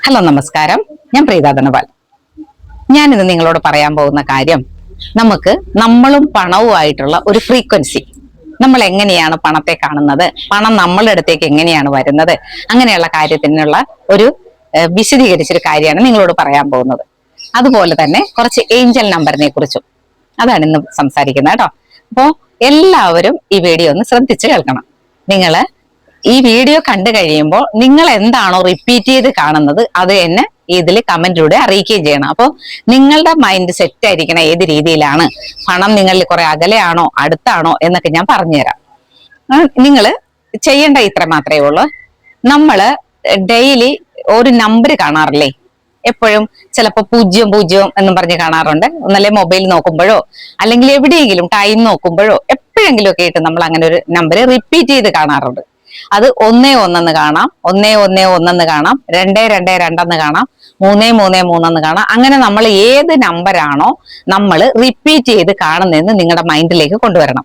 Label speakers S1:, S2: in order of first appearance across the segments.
S1: Hello നമസ്കാരം, ഞാൻ പ്രീത ധനപാൽ. ഞാനിന്ന് നിങ്ങളോട് പറയാൻ പോകുന്ന കാര്യം, നമുക്ക് നമ്മളും പണവുമായിട്ടുള്ള ഒരു ഫ്രീക്വൻസി, നമ്മൾ എങ്ങനെയാണ് പണത്തെ കാണുന്നത്, പണം നമ്മളുടെ അടുത്തേക്ക് എങ്ങനെയാണ് വരുന്നത്, അങ്ങനെയുള്ള കാര്യത്തിനുള്ള ഒരു വിശദീകരിച്ചൊരു കാര്യമാണ് നിങ്ങളോട് പറയാൻ പോകുന്നത്. അതുപോലെ തന്നെ കുറച്ച് ഏഞ്ചൽ നമ്പറിനെ കുറിച്ചും അതാണ് ഇന്ന് സംസാരിക്കുന്നത് കേട്ടോ. അപ്പോ എല്ലാവരും ഈ വീഡിയോ ഒന്ന് ശ്രദ്ധിച്ച് കേൾക്കണം. നിങ്ങള് ഈ വീഡിയോ കണ്ടു കഴിയുമ്പോൾ നിങ്ങൾ എന്താണോ റിപ്പീറ്റ് ചെയ്ത് കാണുന്നത് അത് എന്നെ ഇതിൽ കമന്റിലൂടെ അറിയിക്കുകയും ചെയ്യണം. അപ്പോൾ നിങ്ങളുടെ മൈൻഡ് സെറ്റ് ആയിരിക്കണം ഏത് രീതിയിലാണ്, പണം നിങ്ങളിൽ കുറെ അകലെയാണോ അടുത്താണോ എന്നൊക്കെ ഞാൻ പറഞ്ഞുതരാം. നിങ്ങൾ ചെയ്യേണ്ട ഇത്ര മാത്രമേ ഉള്ളൂ. നമ്മള് ഡെയിലി ഒരു നമ്പർ കാണാറില്ലേ, എപ്പോഴും ചിലപ്പോൾ 0 എന്നും പറഞ്ഞ് കാണാറുണ്ട്. ഒന്നല്ലേ മൊബൈൽ നോക്കുമ്പോഴോ അല്ലെങ്കിൽ എവിടെയെങ്കിലും ടൈം നോക്കുമ്പോഴോ എപ്പോഴെങ്കിലും ഒക്കെ ആയിട്ട് നമ്മൾ അങ്ങനെ ഒരു നമ്പർ റിപ്പീറ്റ് ചെയ്ത് കാണാറുണ്ട്. അത് 1 കാണാം, 1 കാണാം, 2 കാണാം, 3 കാണാം. അങ്ങനെ നമ്മൾ ഏത് നമ്പറാണോ നമ്മൾ റിപ്പീറ്റ് ചെയ്ത് കാണുന്നതെന്ന് നിങ്ങളുടെ മൈൻഡിലേക്ക് കൊണ്ടുവരണം.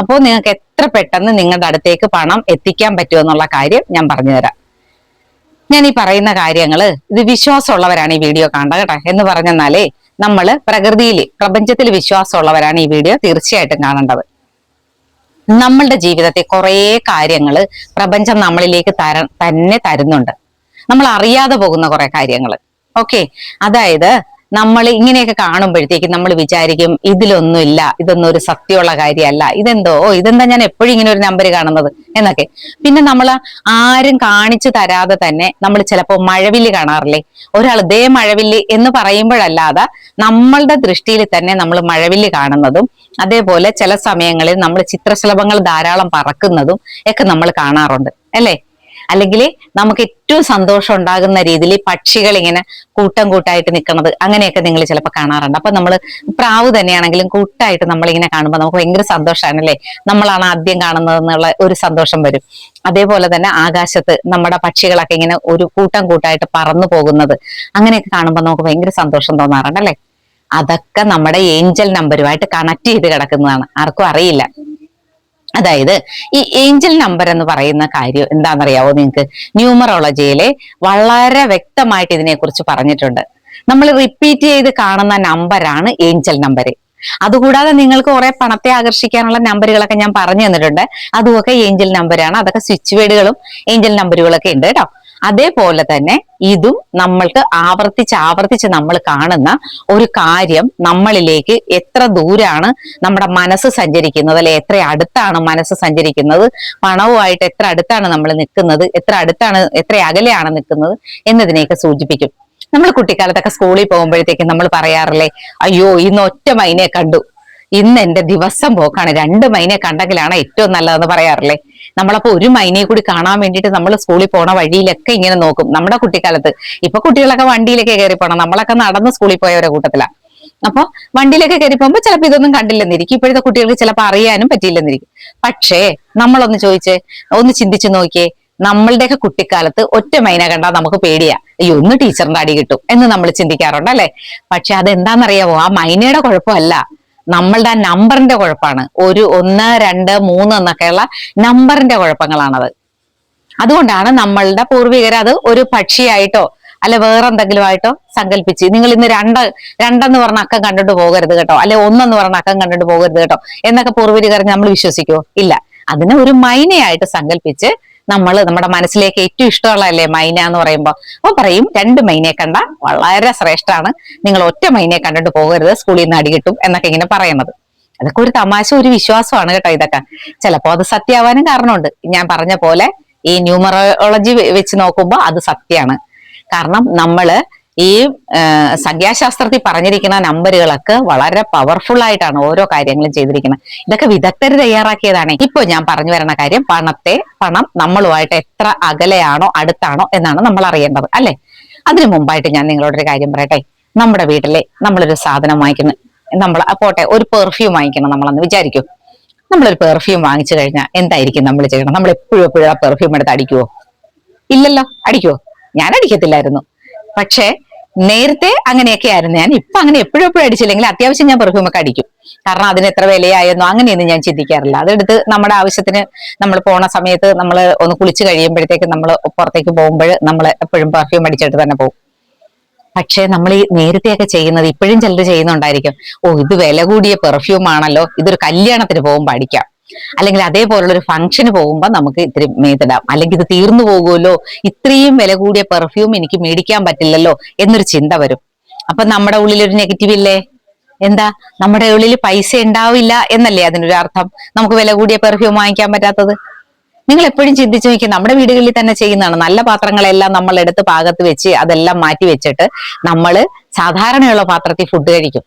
S1: അപ്പോൾ നിങ്ങൾക്ക് എത്ര പെട്ടെന്ന് നിങ്ങളുടെ അടുത്തേക്ക് പണം എത്തിക്കാൻ പറ്റുമെന്നുള്ള കാര്യം ഞാൻ പറഞ്ഞുതരാം. ഞാൻ ഈ പറയുന്ന കാര്യങ്ങള് ഇത് വിശ്വാസമുള്ളവരാണ് ഈ വീഡിയോ കാണേണ്ടത് കേട്ടോ. എന്ന് പറഞ്ഞാലേ നമ്മള് പ്രപഞ്ചത്തിൽ വിശ്വാസമുള്ളവരാണ് ഈ വീഡിയോ തീർച്ചയായിട്ടും കാണേണ്ടത്. നമ്മളുടെ ജീവിതത്തെ കുറെ കാര്യങ്ങള് പ്രപഞ്ചം നമ്മളിലേക്ക് തന്നെ തരുന്നുണ്ട്. നമ്മൾ അറിയാതെ പോകുന്ന കുറെ കാര്യങ്ങള്. ഓക്കെ, അതായത് നമ്മൾ ഇങ്ങനെയൊക്കെ കാണുമ്പോഴത്തേക്കും നമ്മൾ വിചാരിക്കും ഇതിലൊന്നുമില്ല, ഇതൊന്നും ഒരു സത്യമുള്ള കാര്യമല്ല, ഇതെന്താ ഞാൻ എപ്പോഴും ഇങ്ങനെ ഒരു നമ്പർ കാണുന്നത് എന്നൊക്കെ. പിന്നെ നമ്മൾ ആരും കാണിച്ചു തരാതെ തന്നെ നമ്മൾ ചിലപ്പോൾ മഴവില്ല് കാണാറില്ലേ, ഒരാൾ ദേ മഴവില്ല് എന്ന് പറയുമ്പോഴല്ലാതെ നമ്മളുടെ ദൃഷ്ടിയിൽ തന്നെ നമ്മൾ മഴവില്ല് കാണുന്നതും, അതേപോലെ ചില സമയങ്ങളിൽ നമ്മൾ ചിത്രശലഭങ്ങൾ ധാരാളം പറക്കുന്നതും ഒക്കെ നമ്മൾ കാണാറുണ്ട് അല്ലേ. അല്ലെങ്കിൽ നമുക്ക് ഏറ്റവും സന്തോഷം ഉണ്ടാകുന്ന രീതിയിൽ പക്ഷികൾ ഇങ്ങനെ കൂട്ടം കൂട്ടായിട്ട് നിൽക്കുന്നത് അങ്ങനെയൊക്കെ നിങ്ങൾ ചിലപ്പോൾ കാണാറുണ്ട്. അപ്പൊ നമ്മൾ പ്രാവ് തന്നെയാണെങ്കിലും കൂട്ടായിട്ട് നമ്മളിങ്ങനെ കാണുമ്പോൾ നമുക്ക് ഭയങ്കര സന്തോഷമാണ് അല്ലേ, നമ്മളാണ് ആദ്യം കാണുന്നത് എന്നുള്ള ഒരു സന്തോഷം വരും. അതേപോലെ തന്നെ ആകാശത്ത് നമ്മുടെ പക്ഷികളൊക്കെ ഇങ്ങനെ ഒരു കൂട്ടം കൂട്ടായിട്ട് പറന്നു പോകുന്നത് അങ്ങനെയൊക്കെ കാണുമ്പോൾ നമുക്ക് ഭയങ്കര സന്തോഷം തോന്നാറുണ്ട് അല്ലേ. അതൊക്കെ നമ്മുടെ ഏഞ്ചൽ നമ്പറുമായിട്ട് കണക്ട് ചെയ്ത് കിടക്കുന്നതാണ്, ആർക്കും അറിയില്ല. അതായത് ഈ ഏഞ്ചൽ നമ്പർ എന്ന് പറയുന്ന കാര്യം എന്താണെന്നറിയാവോ നിങ്ങൾക്ക്? ന്യൂമറോളജിയിലെ വളരെ വ്യക്തമായിട്ട് ഇതിനെക്കുറിച്ച് പറഞ്ഞിട്ടുണ്ട്. നമ്മൾ റിപ്പീറ്റ് ചെയ്ത് കാണുന്ന നമ്പറാണ് ഏഞ്ചൽ നമ്പർ. അതുകൂടാതെ നിങ്ങൾക്ക് കുറെ പണത്തെ ആകർഷിക്കാനുള്ള നമ്പറുകളൊക്കെ ഞാൻ പറഞ്ഞു തന്നിട്ടുണ്ട്, അതുമൊക്കെ ഏഞ്ചൽ നമ്പറാണ്. അതൊക്കെ സ്വിച്ച് വേർഡുകളും ഏഞ്ചൽ നമ്പറുകളൊക്കെ ഉണ്ട് കേട്ടോ. അതേപോലെ തന്നെ ഇതും നമ്മൾക്ക് ആവർത്തിച്ച് നമ്മൾ കാണുന്ന ഒരു കാര്യം നമ്മളിലേക്ക് എത്ര ദൂരാണ് നമ്മുടെ മനസ്സ് സഞ്ചരിക്കുന്നത്, അല്ലെ എത്ര അടുത്താണ് മനസ്സ് സഞ്ചരിക്കുന്നത്, പണവുമായിട്ട് എത്ര അടുത്താണ് നമ്മൾ നിൽക്കുന്നത്, എത്ര അകലെയാണ് നിൽക്കുന്നത് എന്നതിനെയൊക്കെ സൂചിപ്പിക്കും. നമ്മൾ കുട്ടിക്കാലത്തൊക്കെ സ്കൂളിൽ പോകുമ്പോഴത്തേക്കും നമ്മൾ പറയാറില്ലേ, അയ്യോ ഇന്ന് ഒറ്റ മൈനെ കണ്ടു, ഇന്ന് എന്റെ ദിവസം പോക്കാണ്, 2 മൈനെ കണ്ടെങ്കിലാണ് ഏറ്റവും നല്ലതെന്ന് പറയാറില്ലേ. നമ്മളപ്പോ ഒരു മൈനയെ കൂടി കാണാൻ വേണ്ടിയിട്ട് നമ്മൾ സ്കൂളിൽ പോണ വഴിയിലൊക്കെ ഇങ്ങനെ നോക്കും. നമ്മുടെ കുട്ടിക്കാലത്ത്, ഇപ്പൊ കുട്ടികളൊക്കെ വണ്ടിയിലൊക്കെ കയറി പോണം, നമ്മളൊക്കെ നടന്ന് സ്കൂളിൽ പോയവരുടെ കൂട്ടത്തിലാണ്. അപ്പൊ വണ്ടിയിലൊക്കെ കയറി പോകുമ്പോൾ ചിലപ്പോൾ ഇതൊന്നും കണ്ടില്ലെന്നിരിക്കും, ഇപ്പോഴത്തെ കുട്ടികൾക്ക് ചിലപ്പോൾ അറിയാനും പറ്റിയില്ലെന്നിരിക്കും. പക്ഷേ ഒന്ന് ചിന്തിച്ചു നോക്കിയേ, നമ്മളുടെയൊക്കെ കുട്ടിക്കാലത്ത് ഒറ്റ മൈന കണ്ടാൽ നമുക്ക് പേടിയാ, അയ്യോ ഒന്ന് ടീച്ചറിന്റെ അടി കിട്ടും എന്ന് നമ്മൾ ചിന്തിക്കാറുണ്ട് അല്ലെ. പക്ഷെ അതെന്താണെന്നറിയാവോ, ആ മൈനയുടെ കുഴപ്പമല്ല, നമ്മളുടെ ആ നമ്പറിന്റെ കുഴപ്പമാണ്. 1, 2, 3 എന്നൊക്കെയുള്ള നമ്പറിന്റെ കുഴപ്പങ്ങളാണത്. അതുകൊണ്ടാണ് നമ്മളുടെ പൂർവികർ അത് ഒരു പക്ഷിയായിട്ടോ അല്ലെ വേറെ എന്തെങ്കിലും ആയിട്ടോ സങ്കല്പിച്ച്, നിങ്ങൾ ഇന്ന് 2 പറഞ്ഞ അക്കം കണ്ടിട്ട് പോകരുത് കേട്ടോ, അല്ലെ 1 പറഞ്ഞ അക്കം കണ്ടിട്ട് പോകരുത് കേട്ടോ എന്നൊക്കെ പൂർവികർ നമ്മൾ വിശ്വസിക്കുവോ? ഇല്ല. അതിനെ ഒരു മൈനയായിട്ട് സങ്കല്പിച്ച് നമ്മുടെ മനസ്സിലേക്ക് ഏറ്റവും ഇഷ്ടമുള്ളതല്ലേ മൈന എന്ന് പറയുമ്പോൾ, അപ്പൊ പറയും 2 മൈനയെ കണ്ട വളരെ ശ്രേഷ്ഠമാണ്, നിങ്ങൾ ഒറ്റ മൈനയെ കണ്ടിട്ട് പോകരുത്, സ്കൂളിൽ നിന്ന് അടി കിട്ടും എന്നൊക്കെ ഇങ്ങനെ പറയണത്. അതൊക്കെ ഒരു തമാശ, ഒരു വിശ്വാസമാണ് കേട്ടോ. ഇതൊക്കെ ചിലപ്പോ അത് സത്യമാവാനും കാരണമുണ്ട്. ഞാൻ പറഞ്ഞ പോലെ ഈ ന്യൂമറോളജി വെച്ച് നോക്കുമ്പോൾ അത് സത്യമാണ്. കാരണം നമ്മള് ഈ സംഖ്യാശാസ്ത്രത്തിൽ പറഞ്ഞിരിക്കുന്ന നമ്പറുകളൊക്കെ വളരെ പവർഫുൾ ആയിട്ടാണ് ഓരോ കാര്യങ്ങളും ചെയ്തിരിക്കുന്നത്. ഇതൊക്കെ വിദഗ്ധർ തയ്യാറാക്കിയതാണ്. ഇപ്പൊ ഞാൻ പറഞ്ഞു വരുന്ന കാര്യം, പണം നമ്മളുമായിട്ട് എത്ര അകലെയാണോ അടുത്താണോ എന്നാണ് നമ്മൾ അറിയേണ്ടത് അല്ലെ. അതിനു മുമ്പായിട്ട് ഞാൻ നിങ്ങളോടൊരു കാര്യം പറയട്ടെ. നമ്മുടെ വീട്ടിലെ നമ്മളൊരു സാധനം വാങ്ങിക്കുന്നു, പോട്ടെ ഒരു പെർഫ്യൂം വാങ്ങിക്കണം നമ്മളെന്ന് വിചാരിക്കും. നമ്മളൊരു പെർഫ്യൂം വാങ്ങിച്ചു കഴിഞ്ഞാൽ എന്തായിരിക്കും നമ്മൾ ചെയ്യണം? നമ്മൾ എപ്പോഴും ആ പെർഫ്യൂം എടുത്ത് അടിക്കുവോ? ഇല്ലല്ലോ. അടിക്കുവോ? ഞാൻ അടിക്കത്തില്ലായിരുന്നു. പക്ഷെ നേരത്തെ അങ്ങനെയൊക്കെ ആയിരുന്നു ഞാൻ. ഇപ്പൊ അങ്ങനെ എപ്പോഴും എപ്പോഴും അടിച്ചില്ലെങ്കിൽ അത്യാവശ്യം ഞാൻ പെർഫ്യൂം ഒക്കെ അടിക്കും. കാരണം അതിന് എത്ര വിലയായെന്നോ അങ്ങനെയൊന്നും ഞാൻ ചിന്തിക്കാറില്ല. അതെടുത്ത് നമ്മുടെ ആവശ്യത്തിന് നമ്മൾ പോണ സമയത്ത് നമ്മൾ ഒന്ന് കുളിച്ച് കഴിയുമ്പോഴത്തേക്ക് നമ്മൾ പുറത്തേക്ക് പോകുമ്പോൾ നമ്മൾ എപ്പോഴും പെർഫ്യൂം അടിച്ചിട്ട് തന്നെ പോകും. പക്ഷെ നമ്മൾ ഈ നേരത്തെയൊക്കെ ചെയ്യുന്നത് ഇപ്പോഴും ചിലർ ചെയ്യുന്നുണ്ടായിരിക്കും. ഓ, ഇത് വില കൂടിയ പെർഫ്യൂം ആണല്ലോ, ഇതൊരു കല്യാണത്തിന് പോകുമ്പോൾ അടിക്കാം, അല്ലെങ്കിൽ അതേപോലുള്ള ഒരു ഫംഗ്ഷന് പോകുമ്പോൾ നമുക്ക് ഇത്തിരി മേത്തിടാം, അല്ലെങ്കിൽ ഇത് തീർന്നു പോകുമല്ലോ, ഇത്രയും വില കൂടിയ പെർഫ്യൂം എനിക്ക് മേടിക്കാൻ പറ്റില്ലല്ലോ എന്നൊരു ചിന്ത വരും. അപ്പൊ നമ്മുടെ ഉള്ളിൽ ഒരു നെഗറ്റീവ് ഇല്ലേ? എന്താ, നമ്മുടെ ഉള്ളിൽ പൈസ ഉണ്ടാവില്ല എന്നല്ലേ അതിനൊരു അർത്ഥം, നമുക്ക് വില കൂടിയ പെർഫ്യൂം വാങ്ങിക്കാൻ പറ്റാത്തത്. നിങ്ങൾ എപ്പോഴും ചിന്തിച്ചു നോക്കി, നമ്മുടെ വീടുകളിൽ തന്നെ ചെയ്യുന്നതാണ്. നല്ല പാത്രങ്ങളെല്ലാം നമ്മൾ എടുത്ത് പാകത്ത് വെച്ച് അതെല്ലാം മാറ്റി വെച്ചിട്ട് നമ്മൾ സാധാരണയുള്ള പാത്രത്തിൽ ഫുഡ് കഴിക്കും.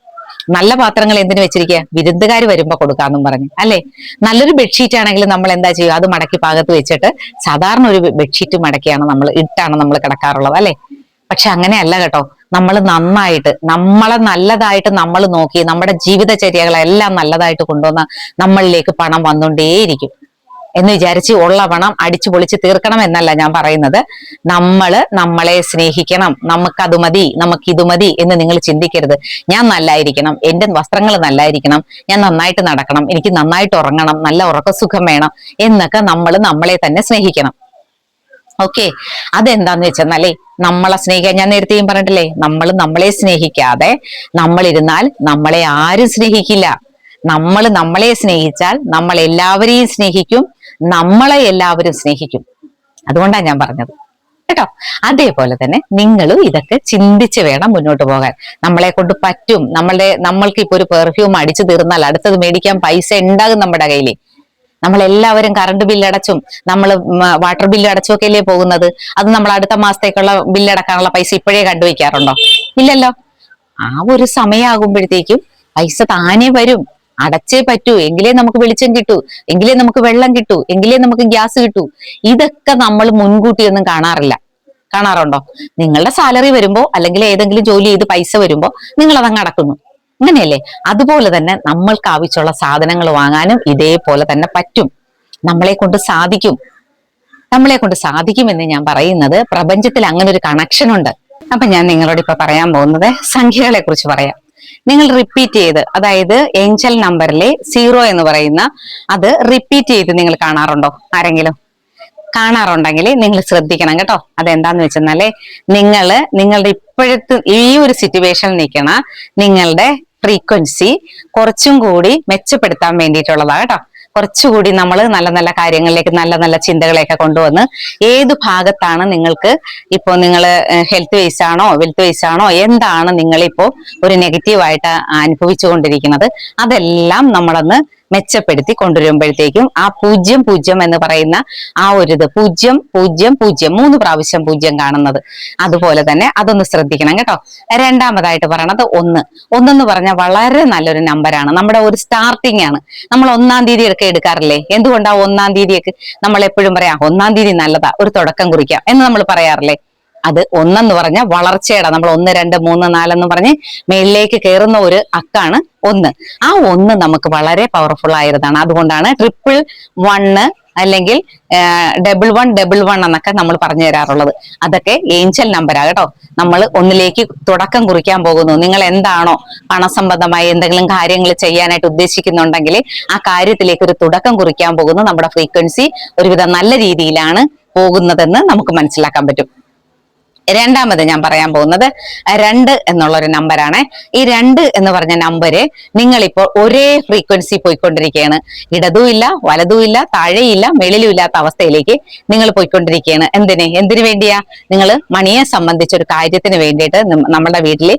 S1: നല്ല പാത്രങ്ങൾ എന്തിനു വെച്ചിരിക്കുക? വിരുന്നുകാർ വരുമ്പോ കൊടുക്കാന്നും പറഞ്ഞു അല്ലെ. നല്ലൊരു ബെഡ്ഷീറ്റ് ആണെങ്കിലും നമ്മൾ എന്താ ചെയ്യുക? അത് മടക്കി പാകത്ത് വെച്ചിട്ട് സാധാരണ ഒരു ബെഡ്ഷീറ്റ് മടക്കിയാണ് നമ്മൾ ഇട്ടാണ് നമ്മൾ കിടക്കാറുള്ളത് അല്ലെ. പക്ഷെ അങ്ങനെയല്ല കേട്ടോ. നമ്മൾ നന്നായിട്ട് നമ്മളെ നല്ലതായിട്ട് നമ്മൾ നോക്കി നമ്മുടെ ജീവിതചര്യകളെല്ലാം നല്ലതായിട്ട് കൊണ്ടുവന്ന നമ്മളിലേക്ക് പണം വന്നുകൊണ്ടേയിരിക്കും. എന്ന് വിചാരിച്ച് ഉള്ള പണം അടിച്ചു പൊളിച്ച് തീർക്കണം എന്നല്ല ഞാൻ പറയുന്നത്. നമ്മളെ സ്നേഹിക്കണം. നമുക്കത് മതി, നമുക്കിത് മതി എന്ന് നിങ്ങൾ ചിന്തിക്കരുത്. ഞാൻ നല്ലായിരിക്കണം, എന്റെ വസ്ത്രങ്ങൾ നല്ലായിരിക്കണം, ഞാൻ നന്നായിട്ട് നടക്കണം, എനിക്ക് നന്നായിട്ട് ഉറങ്ങണം, നല്ല ഉറക്കസുഖം വേണം എന്നൊക്കെ നമ്മൾ നമ്മളെ തന്നെ സ്നേഹിക്കണം. ഓക്കെ, അതെന്താന്ന് വെച്ചെന്നാലേ നമ്മളെ സ്നേഹിക്കാൻ, ഞാൻ നേരത്തെയും പറഞ്ഞിട്ടില്ലേ, നമ്മളെ സ്നേഹിക്കാതെ നമ്മളിരുന്നാൽ നമ്മളെ ആരും സ്നേഹിക്കില്ല. നമ്മളെ സ്നേഹിച്ചാൽ നമ്മൾ എല്ലാവരെയും സ്നേഹിക്കും, നമ്മളെ എല്ലാവരും സ്നേഹിക്കും. അതുകൊണ്ടാണ് ഞാൻ പറഞ്ഞത് കേട്ടോ. അതേപോലെ തന്നെ നിങ്ങളും ഇതൊക്കെ ചിന്തിച്ച് വേണം മുന്നോട്ട് പോകാൻ. നമ്മളെ കൊണ്ട് പറ്റും. നമ്മൾക്ക് ഇപ്പൊ ഒരു പെർഫ്യൂം അടിച്ചു തീർന്നാൽ അടുത്തത് മേടിക്കാൻ പൈസ ഉണ്ടാകും നമ്മുടെ കയ്യിൽ. നമ്മളെല്ലാവരും കറണ്ട് ബില്ലടച്ചും നമ്മൾ വാട്ടർ ബില്ല് അടച്ചും ഒക്കെ അല്ലേ പോകുന്നത്. അത് നമ്മൾ അടുത്ത മാസത്തേക്കുള്ള ബില്ലടക്കാനുള്ള പൈസ ഇപ്പോഴേ കണ്ടുവയ്ക്കാറുണ്ടോ? ഇല്ലല്ലോ. ആ ഒരു സമയമാകുമ്പോഴത്തേക്കും പൈസ താനേ വരും. അടച്ചേ പറ്റൂ, എങ്കിലേ നമുക്ക് വെളിച്ചം കിട്ടൂ, എങ്കിലേ നമുക്ക് വെള്ളം കിട്ടൂ, എങ്കിലേ നമുക്ക് ഗ്യാസ് കിട്ടൂ. ഇതൊക്കെ നമ്മൾ മുൻകൂട്ടിയൊന്നും കാണാറുണ്ടോ? നിങ്ങളുടെ സാലറി വരുമ്പോ അല്ലെങ്കിൽ ഏതെങ്കിലും ജോലി ചെയ്ത് പൈസ വരുമ്പോ നിങ്ങൾ അതങ്ങ് അടക്കുന്നു, അങ്ങനെയല്ലേ? അതുപോലെ തന്നെ നമ്മൾക്ക് ആവശ്യമുള്ള സാധനങ്ങൾ വാങ്ങാനും ഇതേപോലെ തന്നെ പറ്റും. നമ്മളെ കൊണ്ട് സാധിക്കും എന്ന് ഞാൻ പറയുന്നത് പ്രപഞ്ചത്തിൽ അങ്ങനെ ഒരു കണക്ഷൻ ഉണ്ട്. അപ്പൊ ഞാൻ നിങ്ങളോട് ഇപ്പൊ പറയാൻ പോകുന്നത് സംഖ്യകളെ കുറിച്ച് പറയാം. നിങ്ങൾ റിപ്പീറ്റ് ചെയ്ത്, അതായത് ഏഞ്ചൽ നമ്പറിലെ 0 എന്ന് പറയുന്ന അത് റിപ്പീറ്റ് ചെയ്ത് നിങ്ങൾ കാണാറുണ്ടോ? ആരെങ്കിലും കാണാറുണ്ടെങ്കിൽ നിങ്ങൾ ശ്രദ്ധിക്കണം കേട്ടോ. അതെന്താന്ന് വെച്ചെന്നാലേ, നിങ്ങളുടെ ഇപ്പോഴത്തെ ഈ ഒരു സിറ്റുവേഷനിൽ നിൽക്കണ നിങ്ങളുടെ ഫ്രീക്വൻസി കുറച്ചും കൂടി മെച്ചപ്പെടുത്താൻ വേണ്ടിയിട്ടുള്ളതാ കേട്ടോ. കുറച്ചുകൂടി നമ്മൾ നല്ല നല്ല കാര്യങ്ങളിലേക്ക്, നല്ല നല്ല ചിന്തകളെയൊക്കെ കൊണ്ടുവന്ന്, ഏത് ഭാഗത്താണ് നിങ്ങൾക്ക് ഇപ്പോ നിങ്ങൾ ഹെൽത്ത് വൈസ് ആണോ വെൽത്ത് വൈസ് ആണോ എന്താണ് നിങ്ങളിപ്പോ ഒരു നെഗറ്റീവായിട്ട് അനുഭവിച്ചുകൊണ്ടിരിക്കുന്നത്, അതെല്ലാം നമ്മളൊന്ന് മെച്ചപ്പെടുത്തി കൊണ്ടുവരുമ്പോഴത്തേക്കും ആ 0 എന്ന് പറയുന്ന ആ ഒരു ഇത് 0 0 0 3 പ്രാവശ്യം 0 കാണുന്നത്, അതുപോലെ തന്നെ അതൊന്ന് ശ്രദ്ധിക്കണം കേട്ടോ. രണ്ടാമതായിട്ട് പറയണത് 1 എന്ന് പറഞ്ഞാൽ വളരെ നല്ലൊരു നമ്പറാണ്. നമ്മുടെ ഒരു സ്റ്റാർട്ടിംഗ് ആണ്. നമ്മൾ 1-ാം തീയതി ഒക്കെ എടുക്കാറില്ലേ? എന്തുകൊണ്ടാ 1-ാം തീയതിയൊക്കെ നമ്മൾ എപ്പോഴും പറയാം 1-ാം തീയതി നല്ലതാ, ഒരു തുടക്കം കുറിക്കാം എന്ന് നമ്മൾ പറയാറില്ലേ? അത് 1 എന്ന് പറഞ്ഞാൽ വളർച്ചയുടെ, നമ്മൾ 1 2 3 4 എന്ന് പറഞ്ഞ് മേളിലേക്ക് കയറുന്ന ഒരു അക്കാണ് 1. ആ 1 നമുക്ക് വളരെ പവർഫുൾ ആയതാണ്. അതുകൊണ്ടാണ് 111 അല്ലെങ്കിൽ 111 എന്നൊക്കെ നമ്മൾ പറഞ്ഞു തരാറുള്ളത്. അതൊക്കെ ഏഞ്ചൽ നമ്പരാ കേട്ടോ. നമ്മൾ 1ലേക്ക് തുടക്കം കുറിക്കാൻ പോകുന്നു. നിങ്ങൾ എന്താണോ പണസംബന്ധമായി എന്തെങ്കിലും കാര്യങ്ങൾ ചെയ്യാനായിട്ട് ഉദ്ദേശിക്കുന്നുണ്ടെങ്കിൽ ആ കാര്യത്തിലേക്ക് ഒരു തുടക്കം കുറിക്കാൻ പോകുന്നു. നമ്മുടെ ഫ്രീക്വൻസി ഒരുവിധം നല്ല രീതിയിലാണ് പോകുന്നതെന്ന് നമുക്ക് മനസ്സിലാക്കാൻ പറ്റും. രണ്ടാമത് ഞാൻ പറയാൻ പോകുന്നത് 2 എന്നുള്ളൊരു നമ്പറാണ്. ഈ 2 എന്ന് പറഞ്ഞ നമ്പര് നിങ്ങളിപ്പോൾ ഒരേ ഫ്രീക്വൻസി പോയിക്കൊണ്ടിരിക്കുകയാണ്. ഇടതുമില്ല, വലതുമില്ല, താഴെയില്ല, മേളിലും ഇല്ലാത്ത അവസ്ഥയിലേക്ക് നിങ്ങൾ പോയിക്കൊണ്ടിരിക്കുകയാണ്. എന്തിനു വേണ്ടിയാ? നിങ്ങൾ മണിയെ സംബന്ധിച്ചൊരു കാര്യത്തിന് വേണ്ടിയിട്ട് നമ്മുടെ വീട്ടിൽ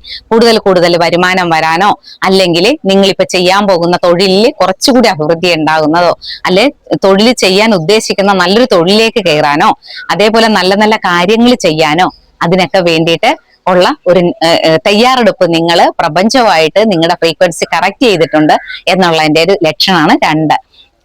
S1: കൂടുതൽ വരുമാനം വരാനോ, അല്ലെങ്കിൽ നിങ്ങളിപ്പോ ചെയ്യാൻ പോകുന്ന തൊഴിലിൽ കുറച്ചുകൂടി അഭിവൃദ്ധി ഉണ്ടാകുന്നതോ, അല്ലെ തൊഴിൽ ചെയ്യാൻ ഉദ്ദേശിക്കുന്ന നല്ലൊരു തൊഴിലിലേക്ക് കയറാനോ, അതേപോലെ നല്ല നല്ല കാര്യങ്ങൾ ചെയ്യാനോ, അതിനൊക്കെ വേണ്ടിയിട്ട് ഉള്ള ഒരു തയ്യാറെടുപ്പ് നിങ്ങൾ പ്രപഞ്ചമായിട്ട് നിങ്ങളുടെ ഫ്രീക്വൻസി കറക്റ്റ് ചെയ്തിട്ടുണ്ട് എന്നുള്ളതിന്റെ ഒരു ലക്ഷണമാണ് 2.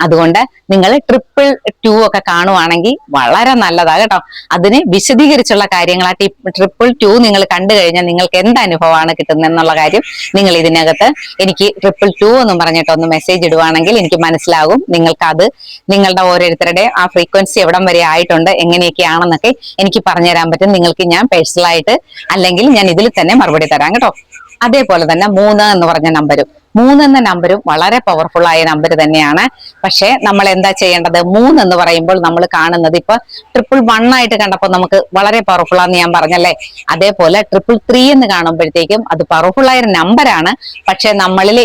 S1: അതുകൊണ്ട് നിങ്ങൾ 222 ഒക്കെ കാണുവാണെങ്കിൽ വളരെ നല്ലതാ കേട്ടോ. അതിന് വിശദീകരിച്ചുള്ള കാര്യങ്ങൾ ആ 222 നിങ്ങൾ കണ്ടു കഴിഞ്ഞാൽ നിങ്ങൾക്ക് എന്ത് അനുഭവമാണ് കിട്ടുന്നത് എന്നുള്ള കാര്യം നിങ്ങൾ ഇതിനകത്ത് എനിക്ക് 222 എന്നും പറഞ്ഞിട്ട് ഒന്ന് മെസ്സേജ് ഇടുവാണെങ്കിൽ എനിക്ക് മനസ്സിലാകും. നിങ്ങൾക്ക് അത് നിങ്ങളുടെ ഓരോരുത്തരുടെ ആ ഫ്രീക്വൻസി എവിടം വരെ ആയിട്ടുണ്ട്, എങ്ങനെയൊക്കെയാണെന്നൊക്കെ എനിക്ക് പറഞ്ഞു തരാൻ പറ്റും. നിങ്ങൾക്ക് ഞാൻ പേഴ്സണലായിട്ട് അല്ലെങ്കിൽ ഞാൻ ഇതിൽ തന്നെ മറുപടി തരാം കേട്ടോ. അതേപോലെ തന്നെ 3 എന്ന് പറഞ്ഞ നമ്പരും 3 എന്ന നമ്പരും വളരെ പവർഫുൾ ആയ നമ്പർ തന്നെയാണ്. പക്ഷെ നമ്മൾ എന്താ ചെയ്യേണ്ടത്? 3 എന്ന് പറയുമ്പോൾ നമ്മൾ കാണുന്നത് ഇപ്പൊ 111 ആയിട്ട് കണ്ടപ്പോൾ നമുക്ക് വളരെ പവർഫുൾ ആണെന്ന് ഞാൻ പറഞ്ഞല്ലേ. അതേപോലെ 333 എന്ന് കാണുമ്പോഴത്തേക്കും അത് പവർഫുൾ ആയ ഒരു നമ്പറാണ്. പക്ഷെ നമ്മളിൽ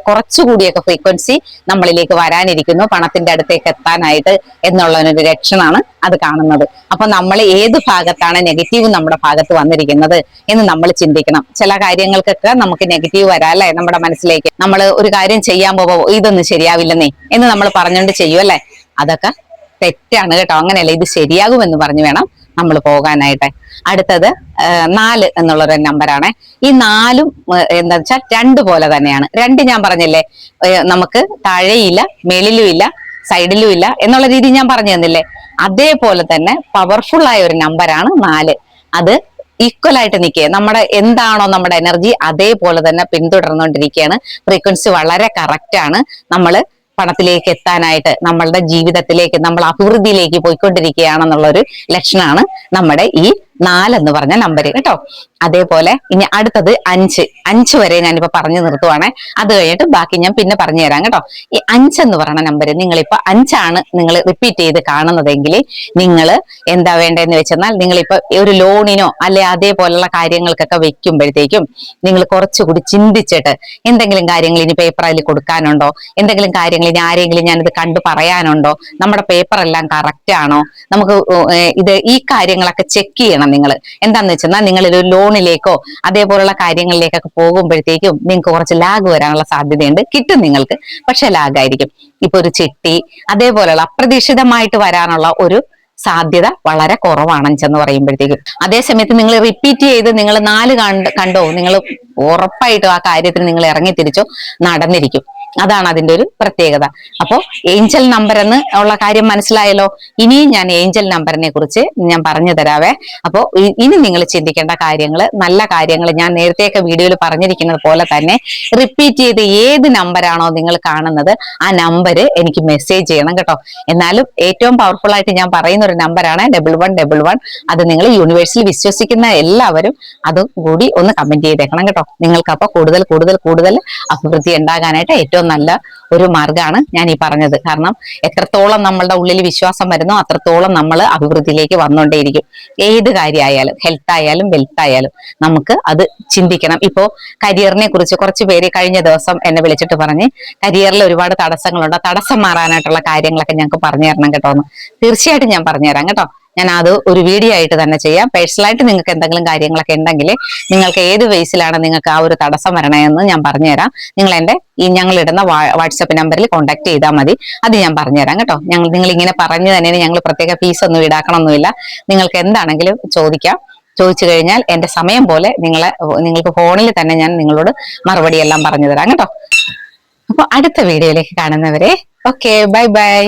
S1: കുറച്ചുകൂടിയൊക്കെ ഫ്രീക്വൻസി നമ്മളിലേക്ക് വരാനിരിക്കുന്നു, പണത്തിന്റെ അടുത്തേക്ക് എത്താനായിട്ട് എന്നുള്ള ഒരു ലക്ഷണമാണ് അത് കാണുന്നത്. അപ്പൊ നമ്മൾ ഏത് ഭാഗത്താണ് നെഗറ്റീവ് നമ്മുടെ ഭാഗത്ത് വന്നിരിക്കുന്നത് എന്ന് നമ്മൾ ചിന്തിക്കണം. ചില കാര്യങ്ങൾക്കൊക്കെ നമുക്ക് നെഗറ്റീവ് വരാം അല്ലെ നമ്മുടെ മനസ്സിലേക്ക്. നമ്മൾ ഒരു കാര്യം ചെയ്യാൻ പോകുമ്പോ ഇതൊന്നും ശരിയാവില്ലെന്നേ എന്ന് നമ്മൾ പറഞ്ഞുകൊണ്ട് ചെയ്യും അല്ലെ. അതൊക്കെ തെറ്റാണ് കേട്ടോ. അങ്ങനെയല്ല, ഇത് ശരിയാകുമെന്ന് പറഞ്ഞു വേണം നമ്മൾ പോകാനായിട്ട്. അടുത്തത് 4 എന്നുള്ളൊരു നമ്പറാണ്. ഈ 4ഉം എന്താ വെച്ചാൽ 2 പോലെ തന്നെയാണ്. 2 ഞാൻ പറഞ്ഞില്ലേ, നമുക്ക് താഴെയില്ല, മേളിലും ഇല്ല, സൈഡിലും ഇല്ല എന്നുള്ള രീതി ഞാൻ പറഞ്ഞു തന്നില്ലേ. അതേപോലെ തന്നെ പവർഫുൾ ആയ ഒരു നമ്പറാണ് 4. അത് ഈക്വൽ ആയിട്ട് നിൽക്കുക. നമ്മുടെ എന്താണോ നമ്മുടെ എനർജി അതേപോലെ തന്നെ പിന്തുടർന്നുകൊണ്ടിരിക്കുകയാണ്. ഫ്രീക്വൻസി വളരെ കറക്റ്റ് ആണ്. നമ്മൾ പണത്തിലേക്ക് എത്താനായിട്ട്, നമ്മളുടെ ജീവിതത്തിലേക്ക്, നമ്മൾ അഭിവൃദ്ധിയിലേക്ക് പോയിക്കൊണ്ടിരിക്കുകയാണെന്നുള്ളൊരു ലക്ഷണമാണ് നമ്മുടെ ഈ 4 എന്ന് പറഞ്ഞ നമ്പർ കേട്ടോ. അതേപോലെ ഇനി അടുത്തത് 5 വരെ ഞാനിപ്പോ പറഞ്ഞു നിർത്തുവാണേ. അത് കഴിഞ്ഞിട്ട് ബാക്കി ഞാൻ പിന്നെ പറഞ്ഞു തരാം കേട്ടോ. ഈ 5 എന്ന് പറയുന്ന നമ്പർ നിങ്ങളിപ്പോ 5 ആണ് നിങ്ങൾ റിപ്പീറ്റ് ചെയ്ത് കാണുന്നതെങ്കിൽ നിങ്ങൾ എന്താ വേണ്ടതെന്ന് വെച്ചെന്നാൽ, നിങ്ങളിപ്പോ ഒരു ലോണിനോ അല്ലെ അതേപോലുള്ള കാര്യങ്ങൾക്കൊക്കെ വെക്കുമ്പോഴത്തേക്കും നിങ്ങൾ കുറച്ചുകൂടി ചിന്തിച്ചിട്ട് എന്തെങ്കിലും കാര്യങ്ങൾ ഇനി പേപ്പറിൽ കൊടുക്കാനുണ്ടോ, എന്തെങ്കിലും കാര്യങ്ങൾ ഇനി ആരെങ്കിലും ഞാനിത് കണ്ടു പറയാനുണ്ടോ, നമ്മുടെ പേപ്പർ എല്ലാം കറക്റ്റ് ആണോ, നമുക്ക് ഈ കാര്യങ്ങളൊക്കെ ചെക്ക് ചെയ്യണം. നിങ്ങൾ എന്താന്ന് വെച്ചാൽ നിങ്ങൾ ഒരു ലോണിലേക്കോ അതേപോലുള്ള കാര്യങ്ങളിലേക്കൊക്കെ പോകുമ്പോഴത്തേക്കും നിങ്ങൾക്ക് കുറച്ച് ലാഗ് വരാനുള്ള സാധ്യതയുണ്ട്. കിട്ടും നിങ്ങൾക്ക്, പക്ഷെ ലാഗായിരിക്കും. ഇപ്പൊ ഒരു ചിട്ടി അതേപോലെയുള്ള അപ്രതീക്ഷിതമായിട്ട് വരാനുള്ള ഒരു സാധ്യത വളരെ കുറവാണ് 5 എന്ന് പറയുമ്പോഴത്തേക്കും. അതേസമയത്ത് നിങ്ങൾ റിപ്പീറ്റ് ചെയ്ത് നിങ്ങൾ 4 കണ്ടോ, നിങ്ങൾ ഉറപ്പായിട്ടും ആ കാര്യത്തിന് നിങ്ങൾ ഇറങ്ങി തിരിച്ചോ നടന്നിരിക്കും. അതാണ് അതിന്റെ ഒരു പ്രത്യേകത. അപ്പോ ഏഞ്ചൽ നമ്പർ എന്ന് ഉള്ള കാര്യം മനസ്സിലായല്ലോ. ഇനിയും ഞാൻ ഏഞ്ചൽ നമ്പറിനെ കുറിച്ച് ഞാൻ പറഞ്ഞു തരാവേ. അപ്പോ ഇനി നിങ്ങൾ ചിന്തിക്കേണ്ട കാര്യങ്ങൾ, നല്ല കാര്യങ്ങൾ ഞാൻ നേരത്തെയൊക്കെ വീഡിയോയിൽ പറഞ്ഞിരിക്കുന്നത് പോലെ തന്നെ റിപ്പീറ്റ് ചെയ്ത് ഏത് നമ്പറാണോ നിങ്ങൾ കാണുന്നത് ആ നമ്പർ എനിക്ക് മെസ്സേജ് ചെയ്യണം കേട്ടോ. എന്നാലും ഏറ്റവും പവർഫുൾ ആയിട്ട് ഞാൻ പറയുന്ന ഒരു നമ്പറാണ് 1111. അത് നിങ്ങൾ യൂണിവേഴ്സിൽ വിശ്വസിക്കുന്ന എല്ലാവരും അതും കൂടി ഒന്ന് കമന്റ് ചെയ്തേക്കണം കേട്ടോ. നിങ്ങൾക്ക് അപ്പൊ കൂടുതൽ കൂടുതൽ കൂടുതൽ അഭിവൃദ്ധി ഉണ്ടാകാനായിട്ട് ഏറ്റവും നല്ല ഒരു മാർഗ്ഗമാണ് ഞാൻ ഈ പറഞ്ഞത്. കാരണം എത്രത്തോളം നമ്മളുടെ ഉള്ളിൽ വിശ്വാസം വരുന്നോ അത്രത്തോളം നമ്മൾ അഭിവൃദ്ധിയിലേക്ക് വന്നുകൊണ്ടേയിരിക്കും. ഏത് കാര്യമായാലും, ഹെൽത്ത് ആയാലും വെൽത്ത് ആയാലും നമുക്ക് അത് ചിന്തിക്കണം. ഇപ്പോ കരിയറിനെ കുറിച്ച് കുറച്ച് പേര് കഴിഞ്ഞ ദിവസം എന്നെ വിളിച്ചിട്ട് പറഞ്ഞ് കരിയറിൽ ഒരുപാട് തടസ്സങ്ങളുണ്ട്, തടസ്സം മാറാനായിട്ടുള്ള കാര്യങ്ങളൊക്കെ ഞങ്ങൾക്ക് പറഞ്ഞു തരണം കേട്ടോ എന്ന്. തീർച്ചയായിട്ടും ഞാൻ പറഞ്ഞുതരാം കേട്ടോ. ഞാൻ അത് ഒരു വീഡിയോ ആയിട്ട് തന്നെ ചെയ്യാം. പേഴ്സണലായിട്ട് നിങ്ങൾക്ക് എന്തെങ്കിലും കാര്യങ്ങളൊക്കെ ഉണ്ടെങ്കിൽ നിങ്ങൾക്ക് ഏത് ബേസിലാണ് നിങ്ങൾക്ക് ആ ഒരു തടസ്സം വരണമെന്ന് ഞാൻ പറഞ്ഞുതരാം. നിങ്ങൾ എൻ്റെ ഞങ്ങളിടുന്ന വാട്സപ്പ് നമ്പറിൽ കോൺടാക്ട് ചെയ്താൽ മതി. അത് ഞാൻ പറഞ്ഞുതരാം കേട്ടോ. നിങ്ങൾ ഇങ്ങനെ പറഞ്ഞു തന്നെ ഞങ്ങൾ പ്രത്യേക ഫീസ് ഒന്നും ഈടാക്കണമൊന്നുമില്ല. നിങ്ങൾക്ക് എന്താണെങ്കിലും ചോദിക്കാം. ചോദിച്ചു കഴിഞ്ഞാൽ എന്റെ സമയം പോലെ നിങ്ങൾക്ക് ഫോണിൽ തന്നെ ഞാൻ നിങ്ങളോട് മറുപടി എല്ലാം പറഞ്ഞു തരാം കേട്ടോ. അപ്പൊ അടുത്ത വീഡിയോയിലേക്ക് കാണുന്നവരെ ഓക്കെ, ബൈ ബൈ.